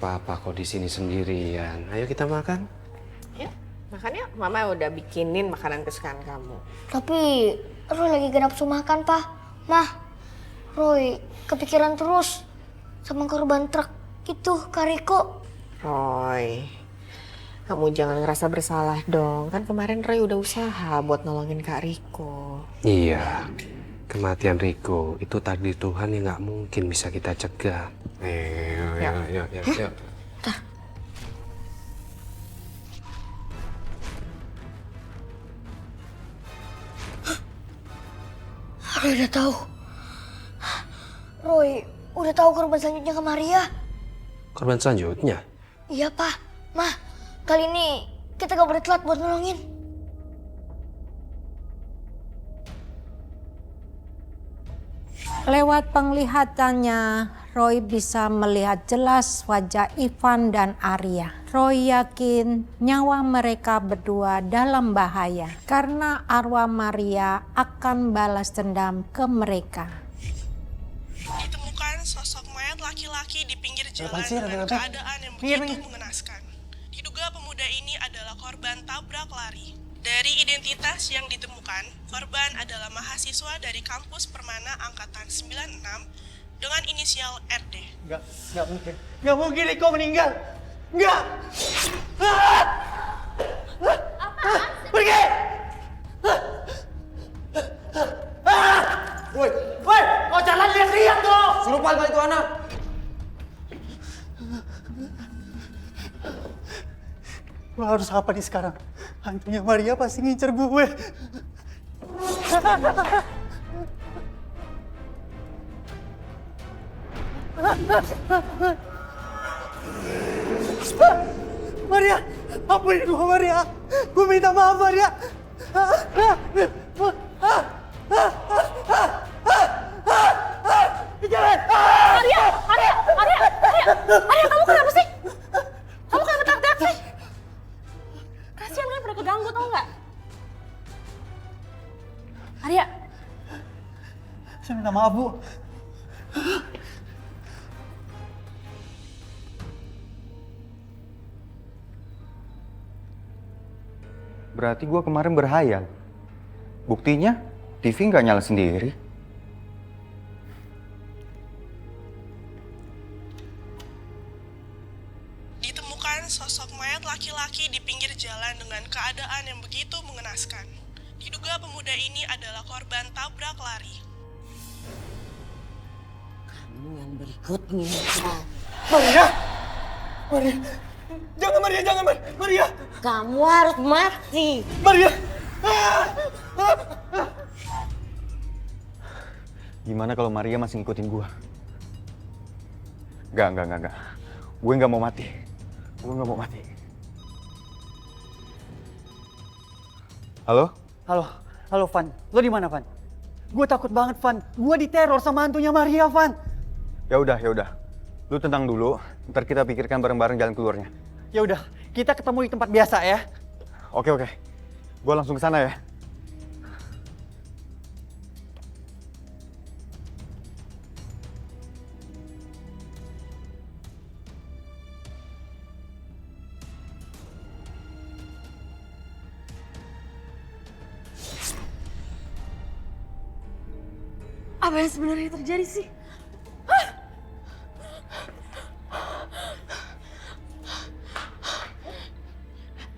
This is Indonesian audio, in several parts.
apa-apa kok di sini sendirian. Ayo kita makan. Ya, makan yuk. Mama udah bikinin makanan kesukaan kamu. Tapi Roy lagi gak nafsu makan, Pak. Mah, Roy kepikiran terus sama korban truk itu, Kak Riko. Roy, kamu jangan ngerasa bersalah dong. Kan kemarin Roy udah usaha buat nolongin Kak Riko. Iya, kematian Riko itu takdir Tuhan yang nggak mungkin bisa kita cegah. Yuk. Roy udah tahu. Roy udah tahu korban selanjutnya ke Maria. Korban selanjutnya? Iya, Pak. Mah, kali ini kita gak boleh telat buat nolongin. Lewat penglihatannya, Roy bisa melihat jelas wajah Ivan dan Arya. Roy yakin nyawa mereka berdua dalam bahaya karena arwah Maria akan balas dendam ke mereka. Ditemukan sosok mayat laki-laki di pinggir jalan dengan keadaan yang begitu mengenaskan. Diduga pemuda ini adalah korban tabrak lari. Dari identitas yang ditemukan, korban adalah mahasiswa dari kampus Permana Angkatan 96 dengan inisial RD. Nggak mungkin. Nggak mungkin Riko meninggal. Nggak. Pergi! Woi, kau jalan lihat-lihat dong. Serupan kali itu anak. Gue harus apa nih sekarang? Hantunya Maria pasti ngincer gue. Maria, ampunin gue Maria. Gue minta maaf Maria. Arya, kamu kenapa sih? Kamu kenapa teriak-teriak sih? Kasian kan pada keganggu, tau nggak? Arya. Saya minta maaf, Bu. Berarti gue kemarin berhayal. Buktinya TV nggak nyala sendiri. Ditemukan sosok mayat laki-laki di pinggir jalan dengan keadaan yang begitu mengenaskan. Diduga pemuda ini adalah korban tabrak lari. Kamu yang berikutnya. Maria! Maria! Jangan Maria, jangan Maria! Kamu harus mati. Maria! Gimana kalau Maria masih ngikutin gue? Enggak. Gue nggak mau mati. Halo? Halo Van. Lo di mana Van? Gue takut banget Van. Gue diteror sama hantunya Maria Van. Ya udah. Lu tenang dulu. Ntar kita pikirkan bareng-bareng jalan keluarnya. Ya udah, kita ketemu di tempat biasa ya. Oke. Gue langsung ke sana ya. Apa yang sebenarnya terjadi sih?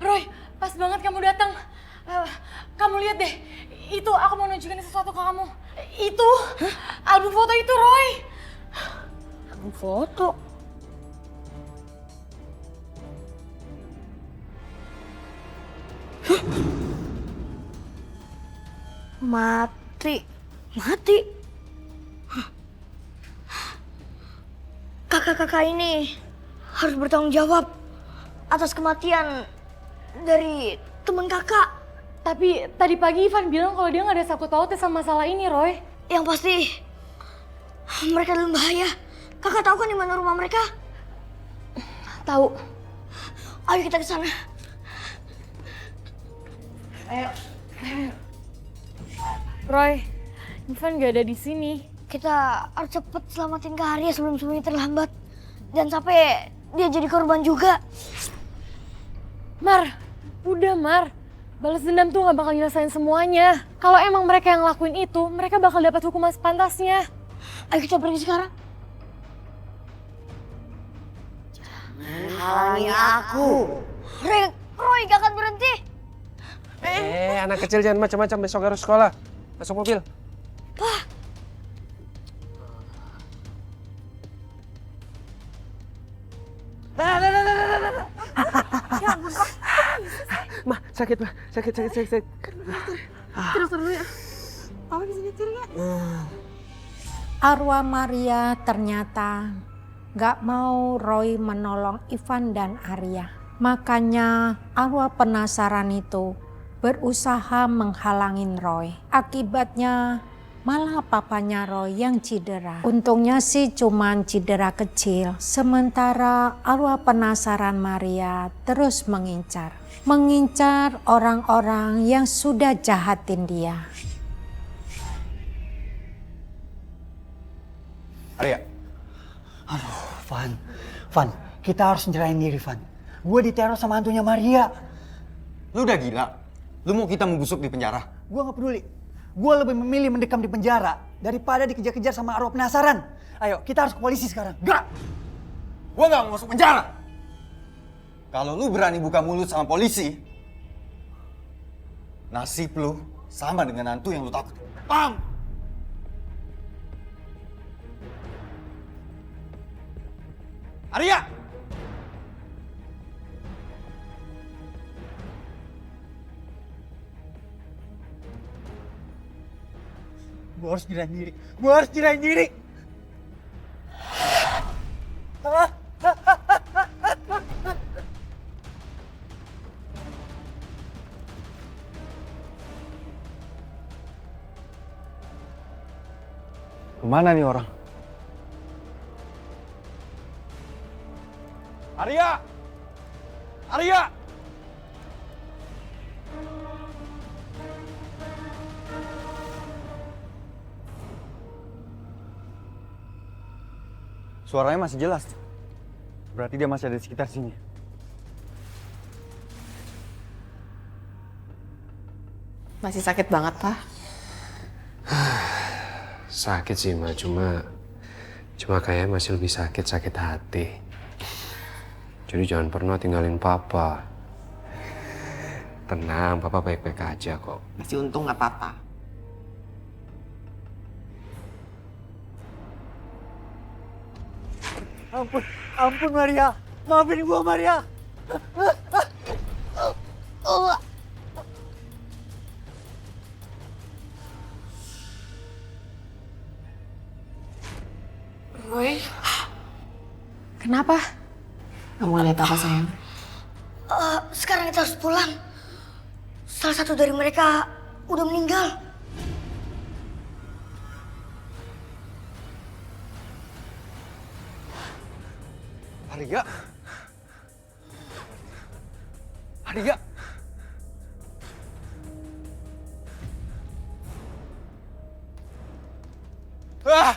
Roy, pas banget kamu datang. Kamu lihat deh, itu aku mau nunjukin sesuatu ke kamu. Itu, album foto itu Roy. Album foto? Mati. Kakak-kakak ini harus bertanggung jawab atas kematian dari teman kakak. Tapi tadi pagi Ivan bilang kalau dia nggak ada sangkut pautnya sama masalah ini, Roy. Yang pasti mereka dalam bahaya. Kakak tahu kan di mana rumah mereka? Tahu. Ayo kita ke sana. Ayo. Roy, Ivan nggak ada di sini. Kita harus cepet selamatin Kak Arya sebelum semuanya terlambat. Jangan sampai dia jadi korban juga. Mar, udah Mar. Balas dendam tuh gak bakal nyelesain semuanya. Kalau emang mereka yang lakuin itu, mereka bakal dapat hukuman sepantasnya. Ayo kita pergi sekarang. Halangi aku. Roy gak akan berhenti. Anak kecil jangan macam-macam, besok harus sekolah. Masuk mobil. Ma, sakit, Ma. Sakit. Arwah Maria ternyata gak mau Roy menolong Ivan dan Arya. Makanya arwah penasaran itu berusaha menghalangin Roy. Akibatnya malah papanya Roy yang cedera. Untungnya sih cuman cedera kecil. Sementara arwah penasaran Maria terus mengincar orang-orang yang sudah jahatin dia. Arya. Aduh, Van, kita harus nyerahin diri, Van. Gue diteror sama hantunya Maria. Lu udah gila? Lu mau kita membusuk di penjara? Gue gak peduli. Gue lebih memilih mendekam di penjara daripada dikejar-kejar sama arwah penasaran. Ayo, kita harus ke polisi sekarang. Gak! Gue gak mau masuk penjara! Kalau lu berani buka mulut sama polisi, nasib lu sama dengan hantu yang lu takut. Paham? Arya! Gue harus nyerahin diri. Kemana nih orang? Arya! Suaranya masih jelas. Berarti dia masih ada di sekitar sini. Masih sakit banget, Pak. Sakit sih, Ma. Cuma kayaknya masih lebih sakit hati. Jadi jangan pernah tinggalin Papa. Tenang, Papa baik-baik aja kok. Masih untung nggak apa-apa. Ampun Maria. Maafin gue, Maria. Roy, Kenapa? kamu lihat apa sayang? Sekarang kita harus pulang. Salah satu dari mereka udah meninggal. Arya! Ah!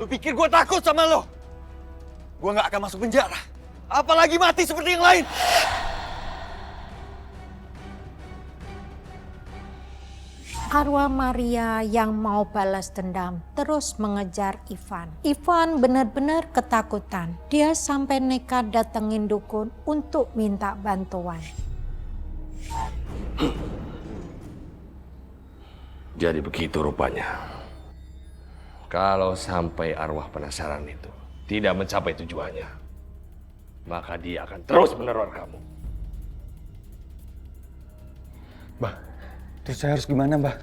Lu pikir gue takut sama lo? Gue gak akan masuk penjara. Apalagi mati seperti yang lain. Arwah Maria yang mau balas dendam terus mengejar Ivan. Ivan benar-benar ketakutan. Dia sampai nekat datengin dukun untuk minta bantuan. Jadi begitu rupanya. Kalau sampai arwah penasaran itu tidak mencapai tujuannya, maka dia akan terus meneror kamu. Bah, terus saya harus gimana, Mbah?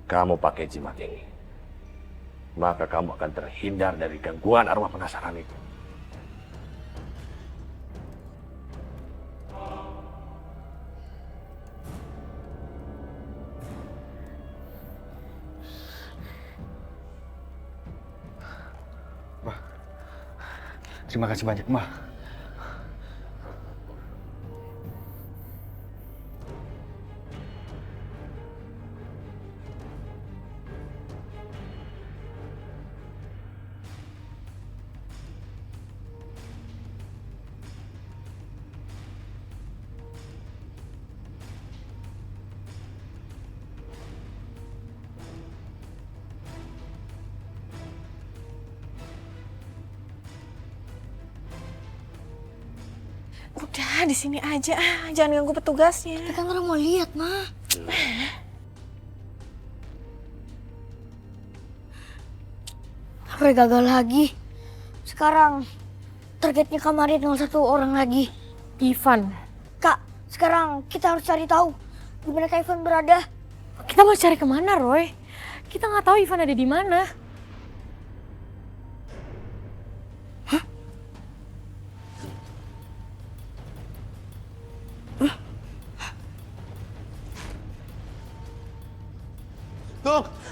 Kamu pakai jimat ini, maka kamu akan terhindar dari gangguan arwah penasaran itu. Terima kasih banyak, Mbah. Udah di sini aja, jangan ganggu petugasnya. Kita orang mau lihat, Ma. Roy gagal lagi. Sekarang targetnya Kamaria tinggal 1 orang lagi. Ivan. Kak, sekarang kita harus cari tahu di mana Kak Ivan berada. Kita mau cari kemana, Roy? Kita nggak tahu Ivan ada di mana.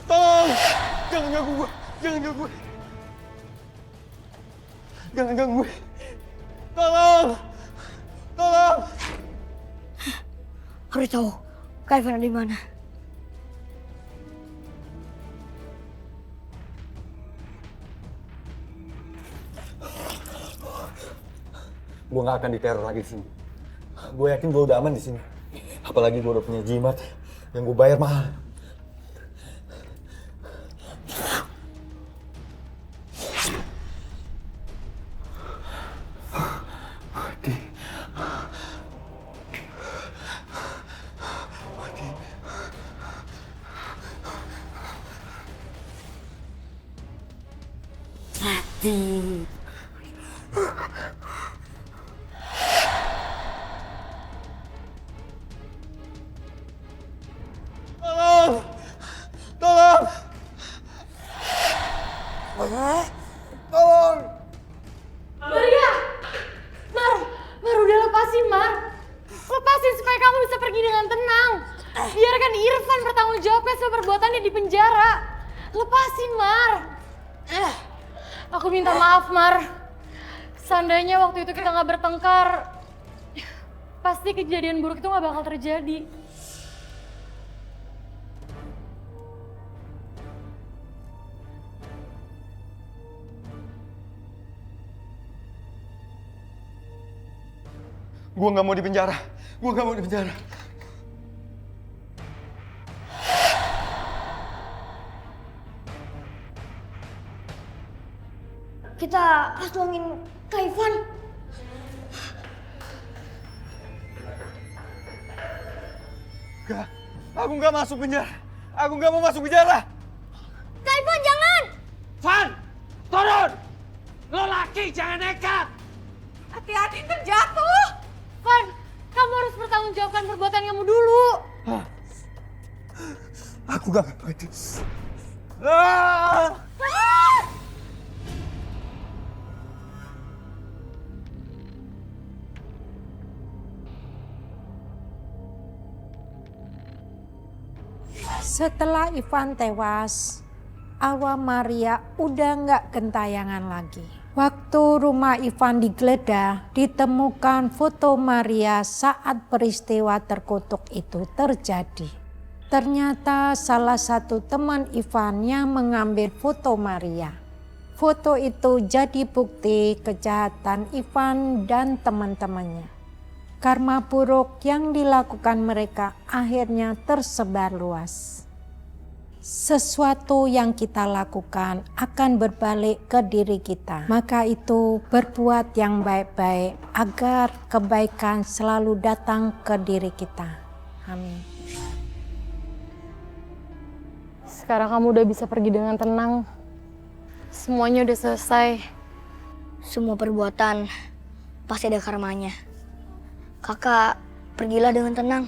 Tolong! Jangan ganggu gue! Jangan ganggu gue! Jangan ganggu gue! Tolong! Tolong! Harus tahu Kak Ivan ada di mana. Gue gak akan diteror lagi di sini. Gue yakin gue udah aman di sini. Apalagi gue udah punya jimat yang gue bayar mahal. Tolong! Tolong! Tolong! Maria! Mar udah lepasin, Mar. Lepasin supaya kamu bisa pergi dengan tenang. Biarkan Irfan bertanggung jawab atas perbuatannya di penjara. Lepasin, Mar. Aku minta maaf, Mar. Seandainya waktu itu kita nggak bertengkar, pasti kejadian buruk itu nggak bakal terjadi. Gue gak mau di penjara. Gue gak mau di penjara. Kita harus tolongin Kak Ivan. Gak, aku gak masuk penjara. Aku gak mau masuk penjara. Kak Ivan, jangan! Van, turun! Lo laki, jangan nekat! Hati-hati terjatuh. Van, kamu harus bertanggungjawabkan perbuatan kamu dulu. Aku gak mau itu. Ah! Setelah Ivan tewas, arwah Maria udah nggak gentayangan lagi. Waktu rumah Ivan digeledah, ditemukan foto Maria saat peristiwa terkutuk itu terjadi. Ternyata salah satu teman Ivan yang mengambil foto Maria. Foto itu jadi bukti kejahatan Ivan dan teman-temannya. Karma buruk yang dilakukan mereka akhirnya tersebar luas. Sesuatu yang kita lakukan akan berbalik ke diri kita. Maka itu berbuat yang baik-baik agar kebaikan selalu datang ke diri kita. Amin. Sekarang kamu udah bisa pergi dengan tenang. Semuanya udah selesai. Semua perbuatan pasti ada karmanya. Kakak, pergilah dengan tenang.